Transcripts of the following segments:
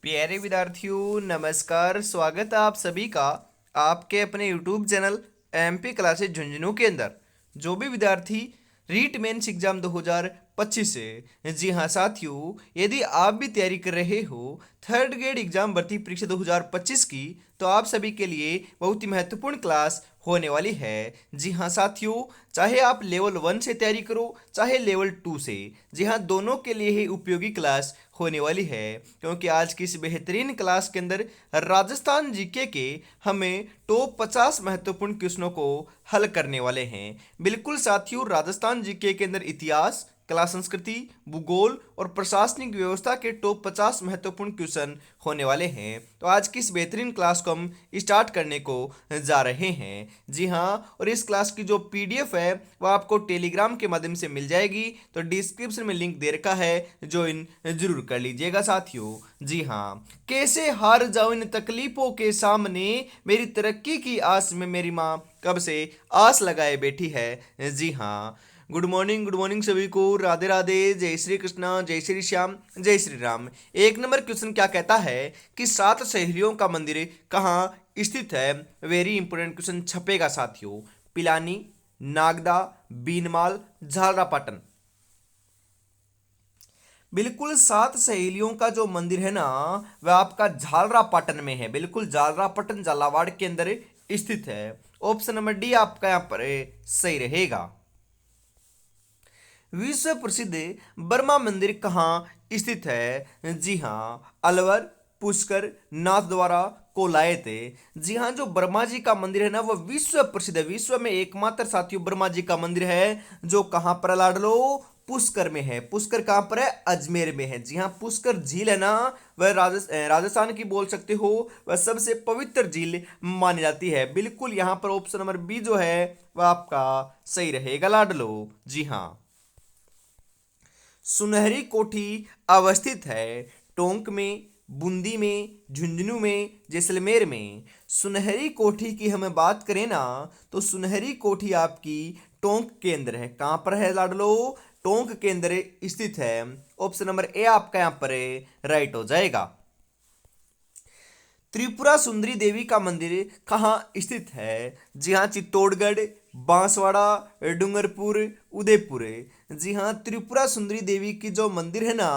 प्यारे विद्यार्थियों नमस्कार। स्वागत है आप सभी का आपके अपने YouTube channel MP classes Jhunjhunu के अंदर। जो भी विद्यार्थी रीट मेंस एग्जाम 2025 से, जी हाँ साथियों, यदि आप भी तैयारी कर रहे हो थर्ड ग्रेड एग्जाम भर्ती परीक्षा 2025 की, तो आप सभी के लिए बहुत ही महत्वपूर्ण क्लास होने वाली है। जी हाँ साथियों, चाहे आप लेवल 1 से तैयारी करो चाहे लेवल 2 से, जी हाँ दोनों के लिए ही उपयोगी क्लास होने वाली है। क्योंकि आज की इस बेहतरीन क्लास के अंदर राजस्थान जीके के हमें टॉप 50 महत्वपूर्ण क्वेश्चनों को हल करने वाले हैं। बिल्कुल साथियों, राजस्थान जीके के अंदर इतिहास, कला संस्कृति, भूगोल और प्रशासनिक व्यवस्था के टॉप 50 महत्वपूर्ण क्वेश्चन होने वाले हैं। तो आज की इस बेहतरीन क्लास को हम स्टार्ट करने को जा रहे हैं। जी हाँ, और इस क्लास की जो पीडीएफ है वो आपको टेलीग्राम के माध्यम से मिल जाएगी। तो डिस्क्रिप्शन में लिंक दे रखा है, ज्वाइन जरूर कर लीजिएगा साथियों। जी हाँ, कैसे हार जाऊं इन तकलीफों के सामने, मेरी तरक्की की आस में मेरी माँ कब से आस लगाए बैठी है। जी हाँ, गुड मॉर्निंग सभी को। राधे राधे, जय श्री कृष्णा, जय श्री श्याम, जय श्री राम। एक नंबर क्वेश्चन क्या कहता है कि 7 सहेलियों का मंदिर कहाँ स्थित है। वेरी इंपोर्टेंट क्वेश्चन छपेगा साथियों। पिलानी, नागदा, बीनमाल, झालरापाटन। बिल्कुल 7 सहेलियों का जो मंदिर है ना, वह आपका झालरापाटन में है। बिल्कुल झालरापाटन झालावाड़ के अंदर स्थित है। ऑप्शन नंबर डी आपका यहाँ पर सही रहेगा। विश्व प्रसिद्ध बर्मा मंदिर कहाँ स्थित है। जी हाँ, अलवर, पुष्कर, नाथद्वारा, कोलायत। जी हाँ, जो ब्रह्मा जी का मंदिर है ना, वो विश्व प्रसिद्ध है। विश्व में एकमात्र साथियों ब्रह्मा जी का मंदिर है जो कहाँ पर लाड लो, पुष्कर में है। पुष्कर कहाँ पर है, अजमेर में है। जी हाँ, पुष्कर झील है ना, वह राजस्थान की बोल सकते हो, वह सबसे पवित्र झील मानी जाती है। बिल्कुल यहाँ पर ऑप्शन नंबर बी जो है वह आपका सही रहेगा लाडलो। जी हाँ, सुनहरी कोठी अवस्थित है टोंक में, बूंदी में, झुंझुनू में, जैसलमेर में। सुनहरी कोठी की हमें बात करें ना, तो सुनहरी कोठी आपकी टोंक के अंदर है। कहाँ पर है लाडलो, टोंक के अंदर स्थित है। ऑप्शन नंबर ए आपका यहाँ पर राइट हो जाएगा। त्रिपुरा सुंदरी देवी का मंदिर कहाँ स्थित है। जी हाँ, चित्तौड़गढ़, बांसवाड़ा, डूंगरपुर, उदयपुर। जी हाँ, त्रिपुरा सुंदरी देवी की जो मंदिर है ना,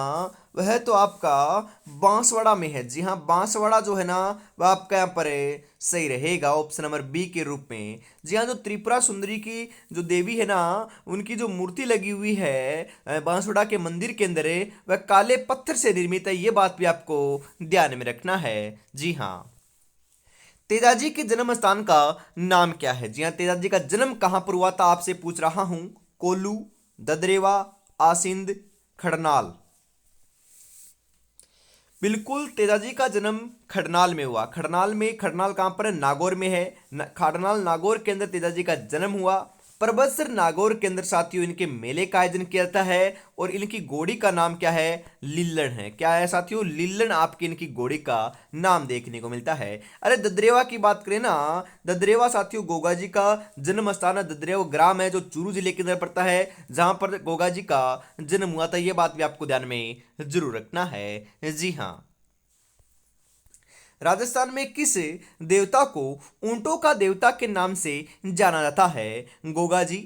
वह तो आपका बांसवाड़ा में है। जी हाँ, बांसवाड़ा जो है ना, वह आपका यहाँ पर सही रहेगा ऑप्शन नंबर बी के रूप में। जी हाँ, जो त्रिपुरा सुंदरी की जो देवी है ना, उनकी जो मूर्ति लगी हुई है बांसवाड़ा के मंदिर के अंदर, वह काले पत्थर से निर्मित है। ये बात भी आपको ध्यान में रखना है। जी हाँ, तेजाजी के जन्म स्थान का नाम क्या है। जी हाँ, तेजाजी का जन्म कहाँ पर हुआ था आपसे पूछ रहा हूं। कोल्लू, ददरेवा, आसिंद, खड़नाल। बिल्कुल, तेजाजी का जन्म खड़नाल में हुआ। खड़नाल में, खड़नाल कहाँ पर है, नागौर में है। खड़नाल नागौर के अंदर तेजाजी का जन्म हुआ। परबतसर नागौर के अंदर साथियों इनके मेले का आयोजन किया जाता है और इनकी घोड़ी का नाम क्या है, लिल्लण है। क्या है साथियों, लिल्लण आपकी इनकी घोड़ी का नाम देखने को मिलता है। अरे ददरेवा की बात करें ना, ददरेवा साथियों गोगा जी का जन्म स्थान है। ददरेवा ग्राम है जो चूरू जिले के अंदर पड़ता है, जहां पर गोगा जी का जन्म हुआ था। यह बात भी आपको ध्यान में जरूर रखना है। जी हाँ, राजस्थान में किस देवता को ऊंटों का देवता के नाम से जाना जाता है। गोगा जी,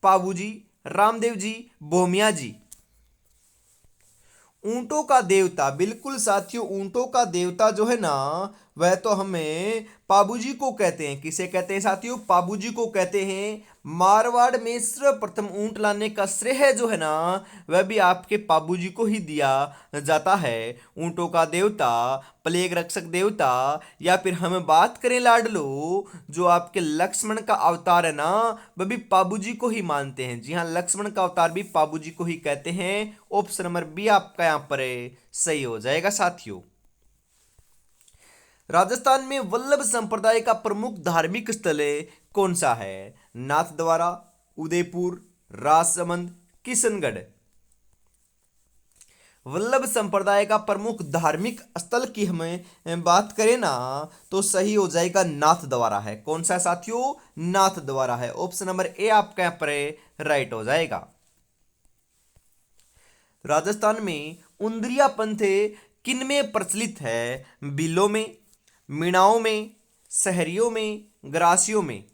पाबू जी, रामदेव जी, बोमिया जी। ऊंटों का देवता, बिल्कुल साथियों, ऊंटों का देवता जो है ना, वह तो हमें पाबूजी को कहते हैं। किसे कहते हैं साथियों, पाबूजी को कहते हैं। मारवाड़ में सर्वप्रथम ऊंट लाने का श्रेय जो है ना, वह भी आपके पाबूजी को ही दिया जाता है। ऊंटों का देवता, प्लेग रक्षक देवता, या फिर हम बात करें लाडलो, जो आपके लक्ष्मण का अवतार है ना, वह भी पाबूजी को ही मानते हैं। जी हाँ, लक्ष्मण का अवतार भी पाबूजी को ही कहते हैं। ऑप्शन नंबर बी आपका यहाँ पर सही हो जाएगा साथियों। राजस्थान में वल्लभ संप्रदाय का प्रमुख धार्मिक स्थल कौन सा है। नाथद्वारा, उदयपुर, राजसमंद, किशनगढ़। वल्लभ संप्रदाय का प्रमुख धार्मिक स्थल की हमें बात करें ना, तो सही हो जाएगा नाथद्वारा है। कौन सा साथियों, नाथद्वारा है। ऑप्शन नंबर ए आपका यहाँ पर राइट हो जाएगा। राजस्थान में उंदरिया पंथ किन में प्रचलित है? बिलों में, मीणाओं में, शहरियों में, ग्रासियों में।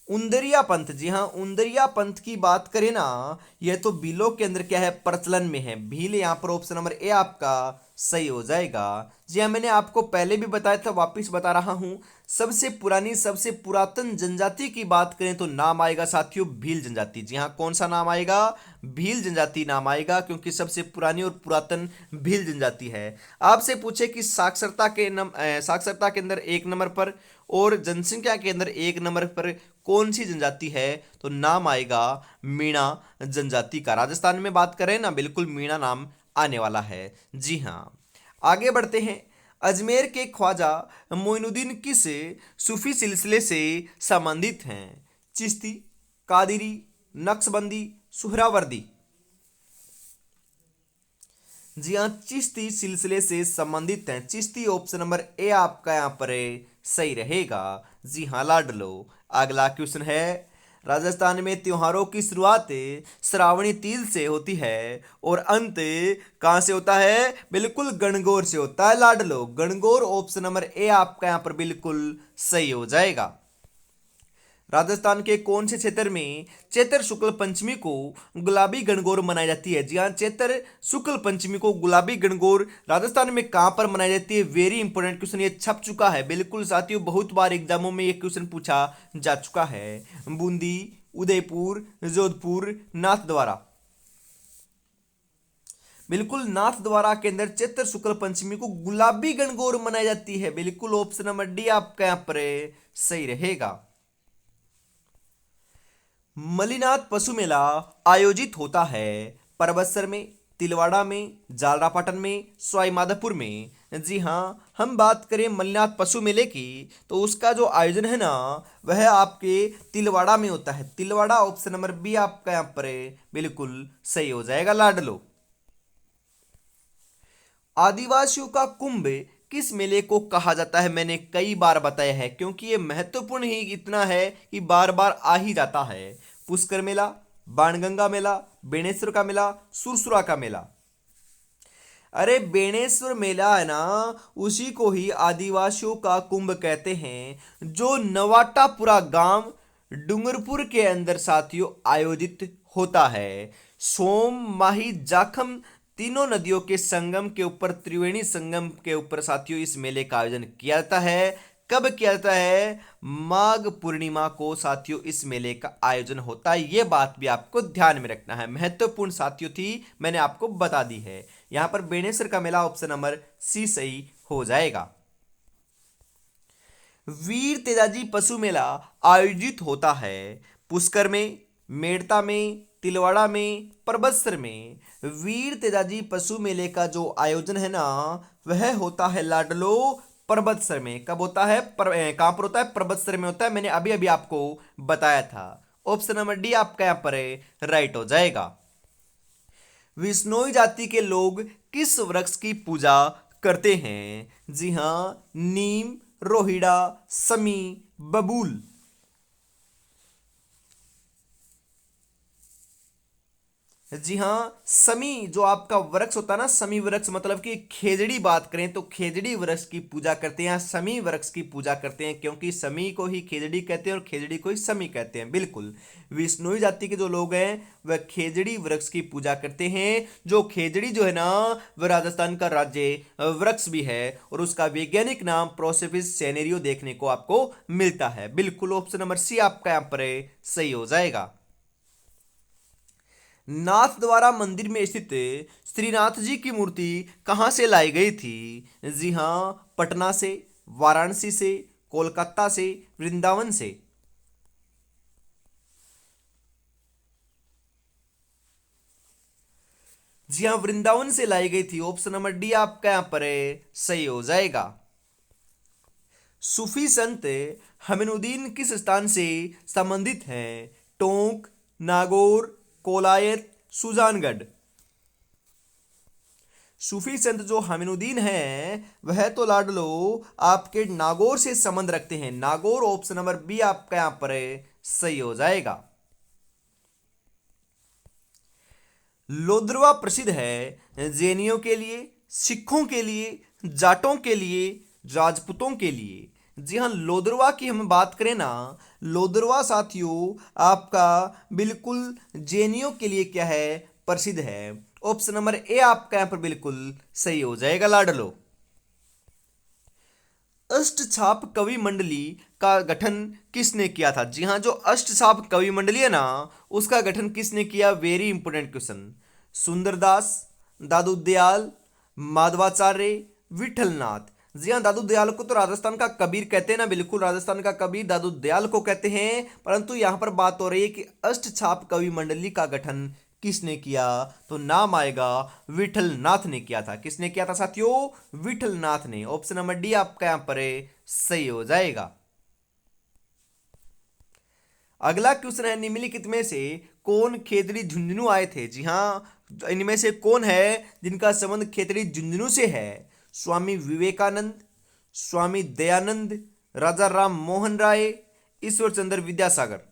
उंदरिया पंथ, जी हाँ, उंदरिया पंथ की बात करें ना, यह तो बिलों के अंदर क्या है, प्रचलन में है। भील यहाँ पर ऑप्शन नंबर ए आपका सही हो जाएगा। जी हाँ, मैंने आपको पहले भी बताया था, वापिस बता रहा हूँ। सबसे पुरानी, सबसे पुरातन जनजाति की बात करें तो नाम आएगा साथियों भील जनजाति। जी हाँ, कौन सा नाम आएगा? भील जनजाति नाम आएगा, क्योंकि सबसे पुरानी और पुरातन भील जनजाति है। आपसे पूछे कि साक्षरता के अंदर एक नंबर पर और जनसंख्या के अंदर एक नंबर पर कौन सी जनजाति है, तो नाम आएगा मीणा जनजाति का। राजस्थान में बात करें ना, बिल्कुल मीणा नाम आने वाला है। जी हाँ, आगे बढ़ते हैं। अजमेर के ख्वाजा मोइनुद्दीन किस सूफी सिलसिले से संबंधित हैं? चिश्ती, कादिरी, नक्शबंदी, सुहरावर्दी। जी हाँ, चिश्ती सिलसिले से संबंधित हैं। चिश्ती ऑप्शन नंबर ए आपका यहाँ पर सही रहेगा। जी हाँ लाडलो। अगला क्वेश्चन है, राजस्थान में त्योहारों की शुरुआत श्रावणी तीज से होती है और अंत कहाँ से होता है? बिल्कुल गणगौर से होता है लाडलो। गणगौर ऑप्शन नंबर ए आपका यहाँ पर बिल्कुल सही हो जाएगा। राजस्थान के कौन से क्षेत्र में चैत्र शुक्ल पंचमी को गुलाबी गणगौर मनाई जाती है? जी हाँ, चैत्र शुक्ल पंचमी को गुलाबी गणगौर राजस्थान में कहां पर मनाई जाती है? वेरी इंपॉर्टेंट क्वेश्चन, ये छप चुका है बिल्कुल साथियों, बहुत बार एग्जामों में ये क्वेश्चन पूछा जा चुका है। बूंदी, उदयपुर, जोधपुर, नाथद्वारा। बिल्कुल नाथद्वारा के अंदर चैत्र शुक्ल पंचमी को गुलाबी गणगौर मनाई जाती है। बिल्कुल ऑप्शन नंबर डी आपका यहाँ पर सही रहेगा। मलिनाथ पशु मेला आयोजित होता है परबतसर में, तिलवाड़ा में, जालरापाटन में, सवाई माधोपुर में। जी हाँ, हम बात करें मलिनाथ पशु मेले की, तो उसका जो आयोजन है ना, वह आपके तिलवाड़ा में होता है। तिलवाड़ा ऑप्शन नंबर बी आपका यहाँ पर बिल्कुल सही हो जाएगा लाडलो। आदिवासियों का कुंभ किस मेले को कहा जाता है? मैंने कई बार बताया है, क्योंकि ये महत्वपूर्ण ही इतना है कि बार बार आ ही जाता है। पुष्कर मेला, बाणगंगा मेला, बेणेश्वर का मेला, सुरसुरा का मेला। अरे बेणेश्वर मेला है ना, उसी को ही आदिवासियों का कुंभ कहते हैं, जो नवाटापुरा गांव डूंगरपुर के अंदर साथियों आयोजित होता है। सोम, माही, जाखम तीनों नदियों के संगम के ऊपर, त्रिवेणी संगम के ऊपर साथियों इस मेले का आयोजन किया जाता है। कब किया जाता है? माघ पूर्णिमा को साथियों इस मेले का आयोजन होता है। यह बात भी आपको ध्यान में रखना है, महत्वपूर्ण साथियों थी, मैंने आपको बता दी है। यहां पर बेणेश्वर का मेला ऑप्शन नंबर सी सही हो जाएगा। वीर तेजाजी पशु मेला आयोजित होता है पुष्कर में, मेड़ता में, तिलवाड़ा में, परबतसर में। वीर तेजाजी पशु मेले का जो आयोजन है ना, वह होता है लाडलो परबतसर में। कब होता है? कहां पर होता है? परबतसर में होता है। मैंने अभी अभी आपको बताया था। ऑप्शन नंबर डी आपका यहां पर राइट हो जाएगा। विश्नोई जाति के लोग किस वृक्ष की पूजा करते हैं? जी हाँ, नीम, रोहिड़ा, समी, बबूल। जी हाँ, समी जो आपका वृक्ष होता है ना, समी वृक्ष, मतलब कि खेजड़ी बात करें तो खेजड़ी वृक्ष की पूजा करते हैं, समी वृक्ष की पूजा करते हैं, क्योंकि समी को ही खेजड़ी कहते हैं और खेजड़ी को ही समी कहते हैं। बिल्कुल, विश्नोई जाति के जो लोग हैं वह खेजड़ी वृक्ष की पूजा करते हैं। जो खेजड़ी जो है ना, वह राजस्थान का राज्य वृक्ष भी है और उसका वैज्ञानिक नाम प्रोसोपिस सेनेरियो देखने को आपको मिलता है। बिल्कुल ऑप्शन नंबर सी आपका यहाँ पर सही हो जाएगा। नाथद्वारा मंदिर में स्थित श्रीनाथ जी की मूर्ति कहां से लाई गई थी? जी हां, पटना से, वाराणसी से, कोलकाता से, वृंदावन से। जी हां, वृंदावन से लाई गई थी। ऑप्शन नंबर डी आपका यहां पर सही हो जाएगा। सूफी संत हमीनुद्दीन किस स्थान से संबंधित हैं? टोंक, नागौर, कोलायत, सुजानगढ़। सूफी संत जो हमीनुद्दीन है, वह तो लाडलो आपके नागौर से संबंध रखते हैं। नागौर ऑप्शन नंबर बी आपका यहां पर सही हो जाएगा। लोद्रवा प्रसिद्ध है जैनियों के लिए, सिखों के लिए, जाटों के लिए, राजपूतों के लिए। जी हाँ, लोदरवा की हम बात करें ना, लोदरवा साथियों आपका बिल्कुल जैनियों के लिए क्या है, प्रसिद्ध है। ऑप्शन नंबर ए आपका यहाँ पर बिल्कुल सही हो जाएगा लाडलो। अष्टछाप कवि मंडली का गठन किसने किया था? जी हाँ, जो अष्टछाप कवि मंडली है ना, उसका गठन किसने किया? Very important question. Sundardas, Dadu Dayal, Madhvacharya, Vitthalnath. जी हाँ, दादू दयाल को तो राजस्थान का कबीर कहते हैं ना, बिल्कुल राजस्थान का कबीर दादू दयाल को कहते हैं। परंतु यहाँ पर बात हो रही है कि अष्टछाप कवि मंडली का गठन किसने किया, तो नाम आएगा विठलनाथ ने किया था। किसने किया था साथियों? विठलनाथ ने। ऑप्शन नंबर डी आपका यहां पर सही हो जाएगा। अगला क्वेश्चन है, निम्नलिखित में से कौन खेतड़ी झुंझुनू आए थे? जी हाँ, इनमें से कौन है जिनका संबंध खेतड़ी झुंझुनू से है? स्वामी विवेकानंद, स्वामी दयानंद, राजा राम मोहन राय, ईश्वर चंद्र विद्यासागर।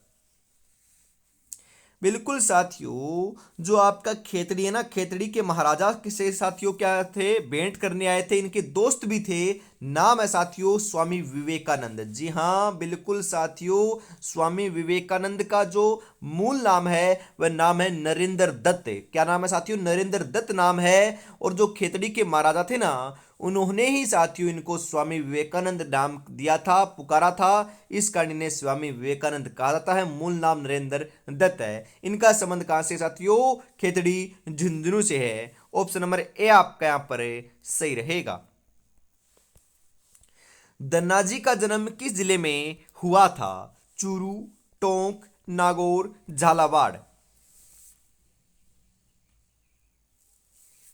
बिल्कुल साथियों, जो आपका खेतड़ी है ना, खेतड़ी के महाराजा किसे साथियों क्या थे, भेंट करने आए थे, इनके दोस्त भी थे। नाम है साथियों स्वामी विवेकानंद। जी हाँ बिल्कुल साथियों, स्वामी विवेकानंद का जो मूल नाम है वह नाम है नरेंद्र दत्त। क्या नाम है साथियों? नरेंद्र दत्त नाम है। और जो खेतड़ी के महाराजा थे ना, उन्होंने ही साथियों इनको स्वामी विवेकानंद नाम दिया था, पुकारा था। इस कारण इन्हें स्वामी विवेकानंद कहा जाता है। मूल नाम नरेंद्र दत्त है। इनका संबंध कहां से साथियों? खेतड़ी झुंझुनू से है। ऑप्शन नंबर ए आपका यहां पर सही रहेगा। दन्नाजी का जन्म किस जिले में हुआ था? चूरू, टोंक, नागौर, झालावाड़।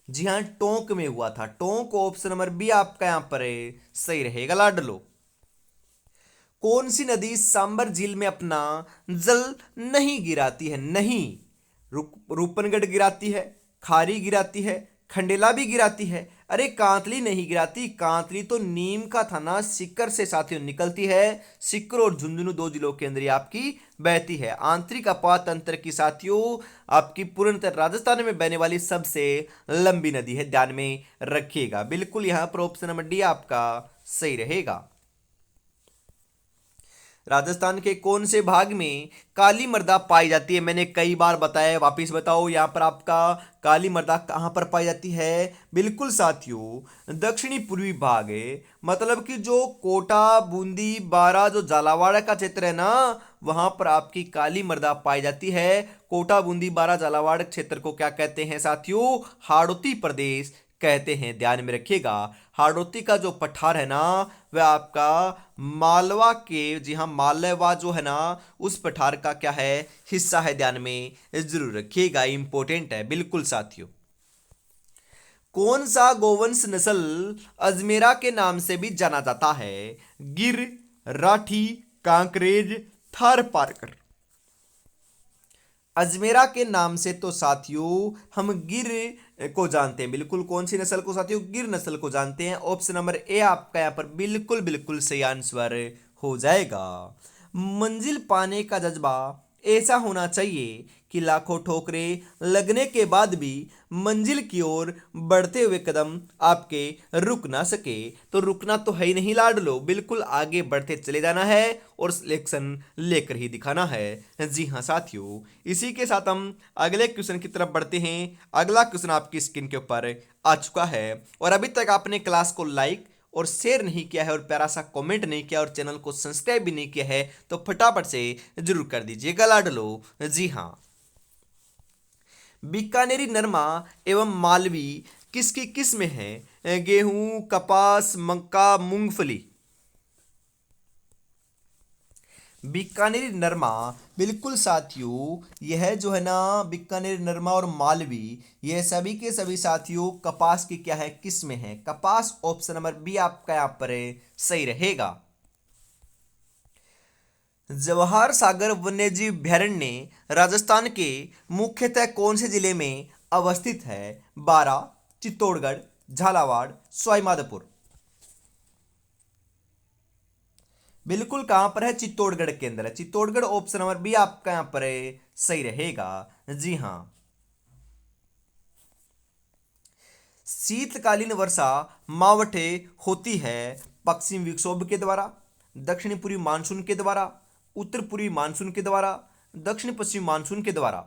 जी हाँ, टोंक में हुआ था। टोंक। ऑप्शन नंबर बी आपका यहां पर सही रहेगा लाडलो। कौन सी नदी सांबर झील में अपना जल नहीं गिराती है? नहीं। रूपनगढ़ गिराती है, खारी गिराती है, खंडेला भी गिराती है। अरे कांतली नहीं गिराती। कांतली तो नीम का थाना सिक्कर से साथियों निकलती है। सिक्कर और झुंझुनू दो जिलों के अंदर आपकी बहती है। आंतरिक अपात तंत्र की साथियों आपकी पूर्णतः राजस्थान में बहने वाली सबसे लंबी नदी है, ध्यान में रखिएगा। बिल्कुल यहां पर ऑप्शन नंबर डी आपका सही रहेगा। राजस्थान के कौन से भाग में काली मृदा पाई जाती है? मैंने कई बार बताया, वापिस बताओ। यहाँ पर आपका काली मृदा कहाँ पर पाई जाती है? बिल्कुल साथियों, दक्षिणी पूर्वी भाग है। मतलब कि जो कोटा, बूंदी, बारा, जो झालावाड़ का क्षेत्र है ना, वहां पर आपकी काली मृदा पाई जाती है। कोटा, बूंदी, बारा, झालावाड़ क्षेत्र को क्या कहते हैं साथियों? हाड़ौती प्रदेश कहते हैं, ध्यान में रखिएगा। हाड़ौती का जो पठार है ना, वह आपका मालवा के, जी हाँ मालवा जो है ना, उस पठार का क्या है, हिस्सा है, ध्यान में जरूर रखिएगा, इंपॉर्टेंट है बिल्कुल साथियों। कौन सा गोवंश नस्ल अजमेरा के नाम से भी जाना जाता है? गिर, राठी, कांकरेज, थार पारकर। अजमेरा के नाम से तो साथियों हम गिर को जानते हैं। बिल्कुल कौन सी नस्ल को साथियों? गिर नस्ल को जानते हैं। ऑप्शन नंबर ए आपका यहां पर बिल्कुल बिल्कुल सही आंसर हो जाएगा। मंजिल पाने का जज्बा ऐसा होना चाहिए कि लाखों ठोकरें लगने के बाद भी मंजिल की ओर बढ़ते हुए कदम आपके रुक ना सके। तो रुकना तो है ही नहीं लाडलो, बिल्कुल आगे बढ़ते चले जाना है और सिलेक्शन लेकर ही दिखाना है। जी हाँ साथियों, इसी के साथ हम अगले क्वेश्चन की तरफ बढ़ते हैं। अगला क्वेश्चन आपकी स्क्रीन के ऊपर आ चुका है। और अभी तक आपने क्लास को लाइक और शेयर नहीं किया है और प्यारा सा कमेंट नहीं किया और चैनल को सब्सक्राइब भी नहीं किया है, तो फटाफट से जरूर कर दीजिएगा लाडलो। जी हाँ, बीकानेरी नरमा एवं मालवी किसकी किस्में हैं? गेहूं, कपास, मक्का, मूंगफली। बीकानेरी नरमा, बिल्कुल साथियों, यह जो है ना बीकानेरी नरमा और मालवी, यह सभी के सभी साथियों कपास की क्या है, किस्में हैं। कपास। ऑप्शन नंबर बी आपका यहां पर सही रहेगा। जवाहर सागर वन्यजीव अभयारण्य राजस्थान के मुख्यतः कौन से जिले में अवस्थित है? बारा, चित्तौड़गढ़, झालावाड़, सवाईमाधोपुर। बिल्कुल कहां पर है? चित्तौड़गढ़ के अंदर है। चित्तौड़गढ़। ऑप्शन नंबर बी आपका यहां पर सही रहेगा। जी हां। शीतकालीन वर्षा मावठे होती है पश्चिम विक्षोभ के द्वारा, दक्षिण पूर्वी मानसून के द्वारा, उत्तर पूर्वी मानसून के द्वारा, दक्षिण पश्चिम मानसून के द्वारा।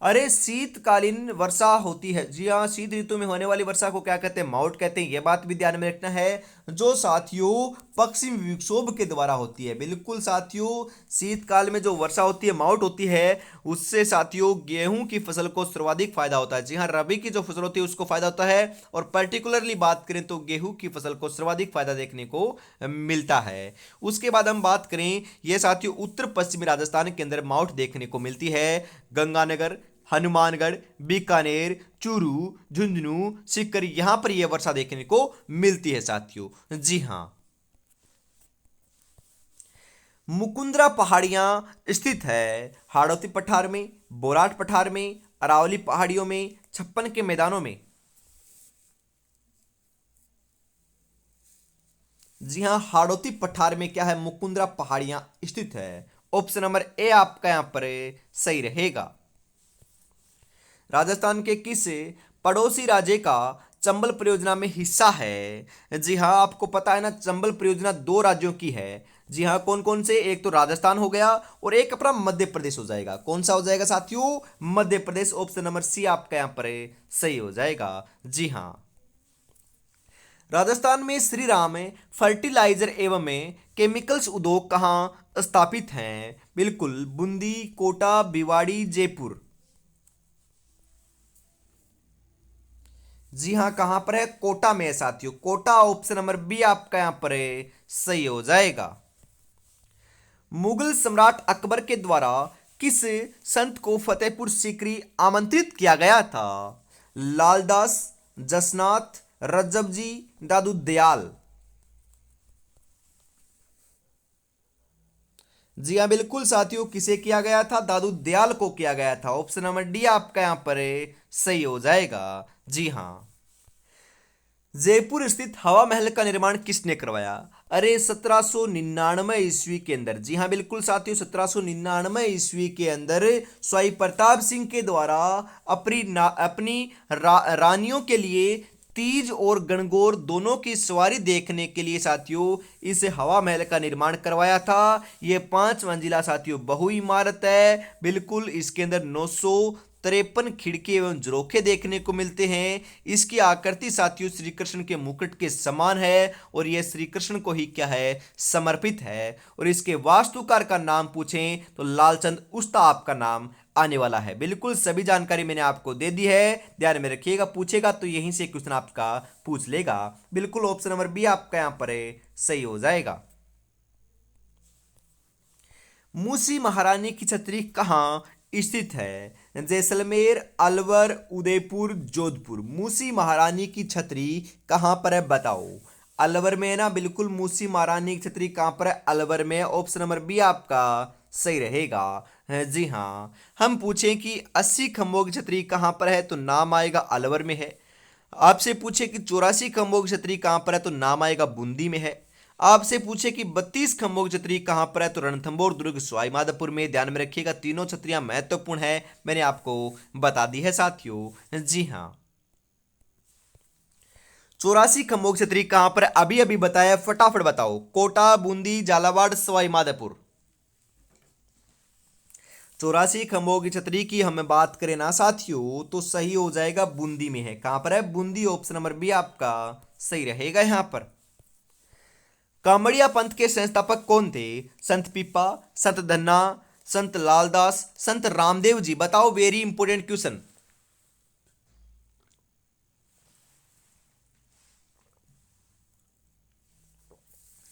अरे शीतकालीन वर्षा होती है, जी हाँ, शीत ऋतु में होने वाली वर्षा को क्या कहते हैं? माउट कहते हैं। यह बात भी ध्यान में रखना है, जो साथियों पश्चिम विक्षोभ के द्वारा होती है। बिल्कुल साथियों, शीतकाल में जो वर्षा होती है माउट होती है, उससे साथियों गेहूं की फसल को सर्वाधिक फायदा होता है। जी हाँ, रबी की जो फसल होती है उसको फायदा होता है, और पर्टिकुलरली बात करें तो गेहूं की फसल को सर्वाधिक फायदा देखने को मिलता है। उसके बाद हम बात करें, यह साथियों उत्तर पश्चिमी राजस्थान के अंदर माउट देखने को मिलती है। गंगानगर, हनुमानगढ़, बीकानेर, चूरू, झुंझुनू, सीकर, यहां पर यह वर्षा देखने को मिलती है साथियों। जी हां, मुकुंदरा पहाड़ियां स्थित है हाड़ौती पठार में, बोराट पठार में, अरावली पहाड़ियों में, छप्पन के मैदानों में। जी हां, हाड़ौती पठार में क्या है? मुकुंदरा पहाड़ियां स्थित है। ऑप्शन नंबर ए आपका यहां पर सही रहेगा। राजस्थान के किस पड़ोसी राज्य का चंबल परियोजना में हिस्सा है? जी हाँ, आपको पता है ना, चंबल परियोजना दो राज्यों की है। जी हाँ, कौन कौन से? एक तो राजस्थान हो गया और एक अपना मध्य प्रदेश हो जाएगा। कौन सा हो जाएगा साथियों? Madhya Pradesh. Option number C आपका यहां पर सही हो जाएगा। जी हाँ, राजस्थान में श्री राम फर्टिलाइजर एवं केमिकल्स उद्योग कहाँ स्थापित हैं? बिल्कुल, बूंदी, कोटा, भिवाड़ी, जयपुर। जी हाँ, कहां पर है? कोटा में है साथियों, कोटा। ऑप्शन नंबर बी आपका यहां पर सही हो जाएगा। मुगल सम्राट अकबर के द्वारा किस संत को फतेहपुर सीकरी आमंत्रित किया गया था? लालदास, जसनाथ, रज्जब जी, दादू दयाल। जी हाँ, बिल्कुल साथियों, किसे किया गया था? दादू दयाल को किया गया था। ऑप्शन नंबर डी आपका यहां पर सही हो जाएगा। जी हाँ, जयपुर स्थित हवा महल का निर्माण किसने करवाया? अरे 1799 ईस्वी के अंदर। जी हाँ, बिल्कुल साथियों, 1799 ईस्वी के अंदर स्वाई प्रताप सिंह के द्वारा अपनी रानियों के लिए तीज और गणगौर दोनों की सवारी देखने के लिए साथियों इस हवा महल का निर्माण करवाया था। यह 5 मंजिला साथियों बहु इमारत है। बिल्कुल, इसके अंदर 953 खिड़की एवं झरोखे देखने को मिलते हैं। इसकी आकृति साथियों श्री कृष्ण के मुकुट के समान है, और यह श्री कृष्ण को ही क्या है? समर्पित है। और इसके वास्तुकार का नाम पूछें तो लालचंद उस्ता आपका नाम आने वाला है। बिल्कुल, सभी जानकारी मैंने आपको दे दी है, ध्यान में रखिएगा। पूछेगा तो यहीं से क्वेश्चन आपका पूछ लेगा। बिल्कुल, ऑप्शन नंबर बी आपका यहां पर सही हो जाएगा। मूसी महारानी की छतरी कहाँ स्थित है? जैसलमेर, अलवर, उदयपुर, जोधपुर। मूसी महारानी की छतरी कहाँ पर है बताओ? अलवर में है ना? बिल्कुल, मूसी महारानी की छतरी कहाँ पर है? अलवर में। ऑप्शन नंबर बी आपका सही रहेगा। जी हाँ, हम पूछें कि 80 खंभों की छतरी कहाँ पर है तो नाम आएगा अलवर में है। आपसे पूछे कि 84 खंभों की छतरी कहाँ पर है तो नाम आएगा बूंदी में है। आपसे पूछे कि 32 खंभों की छतरी कहां पर है तो रणथंभौर, दुर्ग, सवाई माधोपुर में। ध्यान में रखिएगा, तीनों छतरियां महत्वपूर्ण है, मैंने आपको बता दी है साथियों। जी हां, 84 खंभों की छतरी कहां पर है? अभी अभी बताया, फटाफट बताओ। कोटा, बूंदी, झालावाड़, सवाई माधोपुर। 84 खंभों की छतरी की हमें बात करें ना साथियों, तो सही हो जाएगा बूंदी में है। कहां पर है? बूंदी। ऑप्शन नंबर बी आपका सही रहेगा यहां पर। कामड़िया पंथ के संस्थापक कौन थे? संत पीपा, संत धन्ना, संत लालदास, संत रामदेव जी। बताओ, वेरी इंपोर्टेंट क्वेश्चन।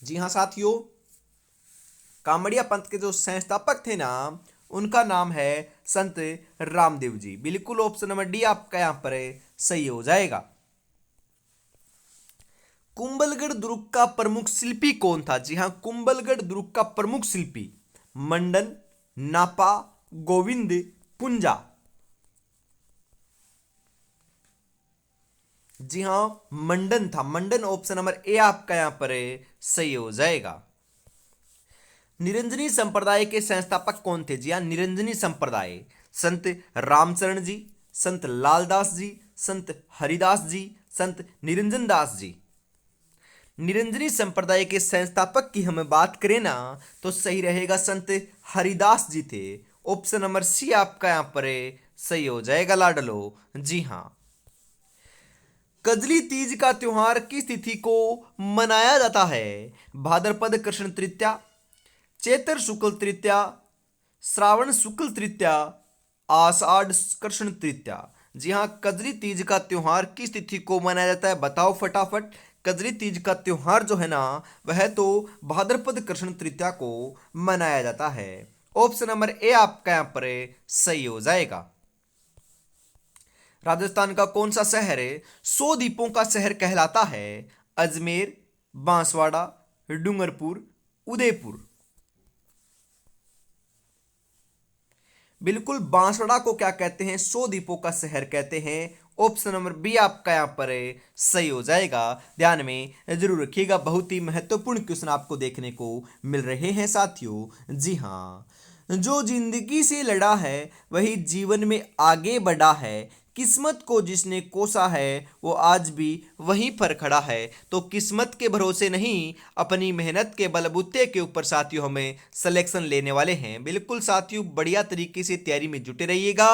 जी हां साथियों, कामड़िया पंथ के जो संस्थापक थे ना, उनका नाम है संत रामदेव जी। बिल्कुल, ऑप्शन नंबर डी आपका यहां पर सही हो जाएगा। कुंभलगढ़ दुर्ग का प्रमुख शिल्पी कौन था? जी हां, कुंभलगढ़ दुर्ग का प्रमुख शिल्पी मंडन, नापा, गोविंद, पुंजा। जी हां, मंडन था। मंडन। ऑप्शन नंबर ए आपका यहां पर सही हो जाएगा। निरंजनी संप्रदाय के संस्थापक कौन थे? जी हां, निरंजनी संप्रदाय। संत रामचरण जी, संत लालदास जी, संत हरिदास जी, संत निरंजन दास जी। निरंजनी संप्रदाय के संस्थापक की हमें बात करें ना तो सही रहेगा संत हरिदास जी थे। ऑप्शन नंबर सी आपका यहाँ पर सही हो जाएगा लाडलो। जी हाँ। कजली तीज का त्योहार किस तिथि को मनाया जाता है? भाद्रपद कृष्ण तृतीया, चैत्र शुक्ल तृतीया, श्रावण शुक्ल तृतीया, आषाढ़ कृष्ण तृतीया। जी हाँ, कजरी तीज का त्योहार किस तिथि को मनाया जाता है? बताओ फटाफट। कजरी तीज का त्योहार जो है ना वह तो भाद्रपद कृष्ण तृतीया को मनाया जाता है। ऑप्शन नंबर ए आपका यहाँ पर सही हो जाएगा। राजस्थान का कौन सा शहर 100 द्वीपों का शहर कहलाता है? अजमेर, बांसवाड़ा, डूंगरपुर, उदयपुर। बिल्कुल, बांसवाड़ा को क्या कहते हैं? 100 द्वीपों का शहर कहते हैं। ऑप्शन नंबर बी आपका यहाँ पर सही हो जाएगा। ध्यान में जरूर रखिएगा, बहुत ही महत्वपूर्ण क्वेश्चन आपको देखने को मिल रहे हैं साथियों। जी हाँ। जो जिंदगी से लड़ा है वही जीवन में आगे बढ़ा है, किस्मत को जिसने कोसा है वो आज भी वहीं पर खड़ा है। तो किस्मत के भरोसे नहीं, अपनी मेहनत के बलबूते के ऊपर साथियों हमें सिलेक्शन लेने वाले हैं। बिल्कुल साथियों, बढ़िया तरीके से तैयारी में जुटे रहिएगा।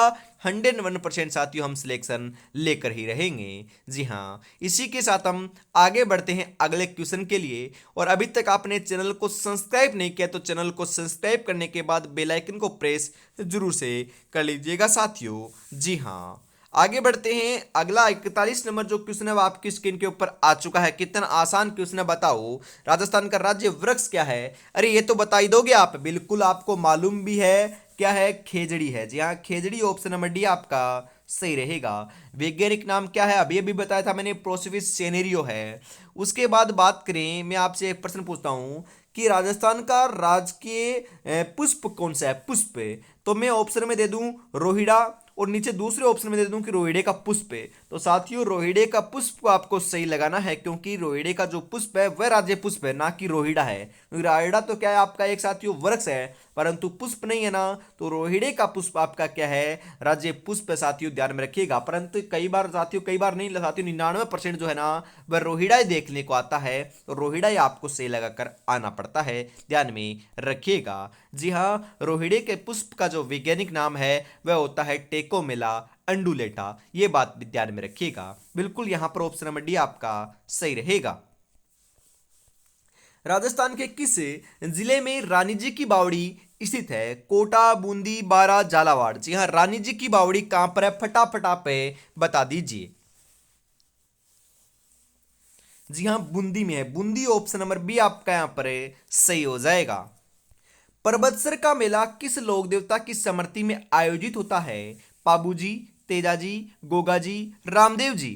101% साथियों हम सिलेक्शन लेकर ही रहेंगे। जी हाँ, इसी के साथ हम आगे बढ़ते हैं अगले क्वेश्चन के लिए। और अभी तक आपने चैनल को सब्सक्राइब नहीं किया तो चैनल को सब्सक्राइब करने के बाद बेल आइकन को प्रेस जरूर से कर लीजिएगा साथियों। जी हाँ, आगे बढ़ते हैं। अगला 41 नंबर जो क्वेश्चन है वो आपकी स्क्रीन के ऊपर आ चुका है। कितना आसान क्वेश्चन है बताओ। राजस्थान का राज्य वृक्ष क्या है? अरे ये तो बता ही दोगे आप, बिल्कुल आपको मालूम भी है क्या है, खेजड़ी है। जी हाँ, खेजड़ी। ऑप्शन नंबर डी आपका सही रहेगा। वैज्ञानिक नाम क्या है? अभी अभी बताया था मैंने, प्रोसिफिस सेनेरियो है। उसके बाद बात करें, मैं आपसे एक प्रश्न पूछता हूँ कि राजस्थान का राजकीय पुष्प कौन सा है? पुष्प। तो मैं ऑप्शन में दे दूं रोहिड़ा, और नीचे दूसरे ऑप्शन में दे दूं कि रोहिड़े का पुष्प है। तो साथियों रोहिड़े का पुष्प आपको सही लगाना है, क्योंकि रोहिड़े का जो पुष्प है वह राज्य पुष्प है, ना कि रोहिड़ा है। रोहिड़ा तो क्या है आपका एक साथियों वृक्ष है, परंतु पुष्प नहीं है ना। तो रोहिड़े का पुष्प आपका क्या है? राज्य पुष्प है साथियों, ध्यान में रखिएगा। परंतु कई बार साथियों, कई बार नहीं साथियों, 99% जो है ना वह रोहिड़ा ही देखने को आता है। तो रोहिड़ा ही आपको सही लगाकर आना पड़ता है, ध्यान में रखिएगा। जी हाँ, रोहिड़े के पुष्प का जो वैज्ञानिक नाम है वह होता है टेकोमेला अंडुलेटा। ये बात भी ध्यान में रखिएगा। बिल्कुल यहां पर ऑप्शन नंबर डी आपका सही रहेगा। राजस्थान के किस जिले में रानी जी की बावड़ी स्थित है? कोटा, बूंदी, बारा, झालावाड़। जी हाँ, रानी जी की बावड़ी कहां पर है? फटाफट आप बता दीजिए। जी हाँ, बूंदी में है। बूंदी। ऑप्शन नंबर बी आपका यहां पर सही हो जाएगा। परबतसर का मेला किस लोक देवता की स्मृति में आयोजित होता है? पाबूजी, तेजाजी, गोगाजी, रामदेव जी।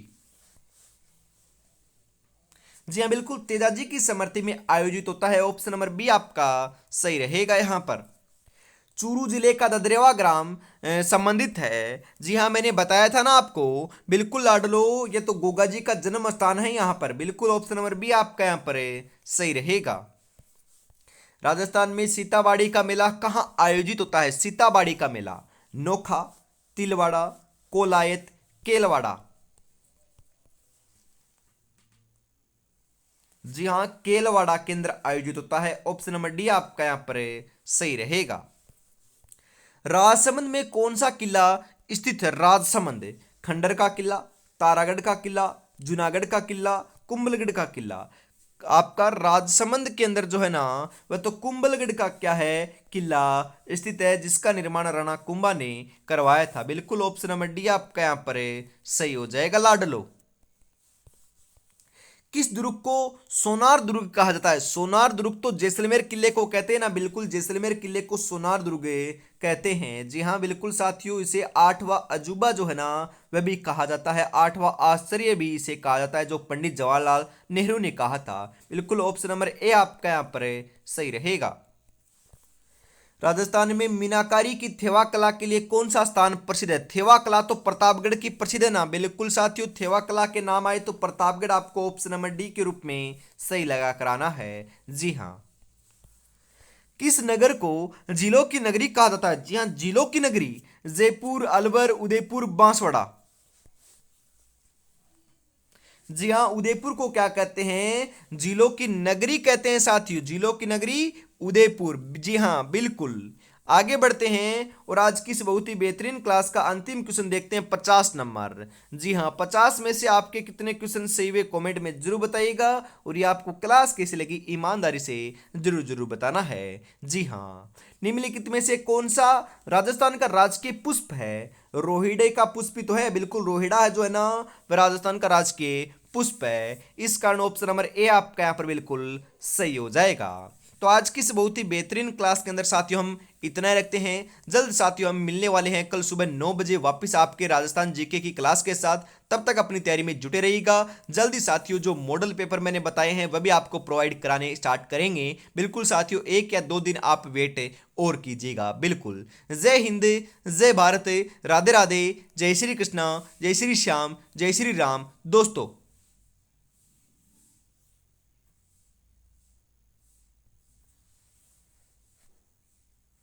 जी हाँ, बिल्कुल तेजाजी की स्मृति में आयोजित होता है। ऑप्शन नंबर बी आपका सही रहेगा यहां पर। चूरू जिले का ददरेवा ग्राम संबंधित है। जी हाँ, मैंने बताया था ना आपको, बिल्कुल लाडलो, ये तो गोगा जी का जन्म स्थान है यहाँ पर। बिल्कुल ऑप्शन नंबर बी आपका यहाँ पर सही रहेगा। राजस्थान में सीताबाड़ी का मेला कहाँ आयोजित होता है? सीताबाड़ी का मेला नोखा, तिलवाड़ा, कोलायत, केलवाड़ा। जी हाँ, केलवाड़ा केंद्र आयोजित होता है। ऑप्शन नंबर डी आपका यहाँ पर सही रहेगा। राजसमंद में कौन सा किला स्थित है? राजसमंद। खंडर का किला, तारागढ़ का किला, जूनागढ़ का किला, कुंभलगढ़ का किला। आपका राजसमंद के अंदर जो है ना वह तो कुंभलगढ़ का क्या है, किला स्थित है, जिसका निर्माण राणा कुंभा ने करवाया था। बिल्कुल ऑप्शन नंबर डी आपका यहाँ पर सही हो जाएगा लाडलो। किस दुर्ग को सोनार दुर्ग कहा जाता है? सोनार दुर्ग तो जैसलमेर किले को कहते हैं ना, बिल्कुल जैसलमेर किले को सोनार दुर्ग कहते हैं। जी हाँ, बिल्कुल साथियों, इसे 8वां अजूबा जो है ना वह भी कहा जाता है, 8वां आश्चर्य भी इसे कहा जाता है, जो पंडित जवाहरलाल नेहरू ने कहा था। बिल्कुल ऑप्शन नंबर ए आपका यहाँ पर सही रहेगा। राजस्थान में मीनाकारी की थेवा कला के लिए कौन सा स्थान प्रसिद्ध है? थेवा कला तो प्रतापगढ़ की प्रसिद्ध है ना। बिल्कुल साथियों, थेवा कला के नाम आए तो प्रतापगढ़ आपको ऑप्शन नंबर डी के रूप में सही लगा कर आना है। जी हाँ। किस नगर को जिलों की नगरी कहा जाता है? जी हाँ, जिलों की नगरी जयपुर, अलवर, उदयपुर, बांसवाड़ा। जी हाँ, उदयपुर को क्या कहते हैं? जिलों की नगरी कहते हैं साथियों, जिलों की नगरी उदयपुर। जी हाँ, बिल्कुल। आगे बढ़ते हैं और आज की इस बहुत ही बेहतरीन क्लास का अंतिम क्वेश्चन देखते हैं, 50 नंबर। जी हाँ, 50 में से आपके कितने क्वेश्चन सही हुए कमेंट में जरूर बताइएगा, और ये आपको क्लास कैसी लगी ईमानदारी से जरूर जरूर बताना है। जी हाँ, निम्नलिखित में से कौन सा राजस्थान का राजकीय पुष्प है? रोहिड़े का पुष्प ही तो है, बिल्कुल रोहिड़ा है जो है ना, वह राजस्थान का राजकीय पुष्प है। इस कारण ऑप्शन नंबर ए आपका यहाँ पर बिल्कुल सही हो जाएगा। तो आज की इस बहुत ही बेहतरीन क्लास के अंदर साथियों हम इतना ही रखते हैं। जल्द साथियों हम मिलने वाले हैं कल सुबह 9 बजे वापस आपके राजस्थान जीके की क्लास के साथ। तब तक अपनी तैयारी में जुटे रहिएगा। जल्दी साथियों जो मॉडल पेपर मैंने बताए हैं वह भी आपको प्रोवाइड कराने स्टार्ट करेंगे। बिल्कुल साथियों, 1 या 2 दिन आप वेट और कीजिएगा। बिल्कुल। जय हिंद, जय भारत, राधे राधे, जय श्री कृष्णा, जय श्री श्याम, जय श्री राम दोस्तों।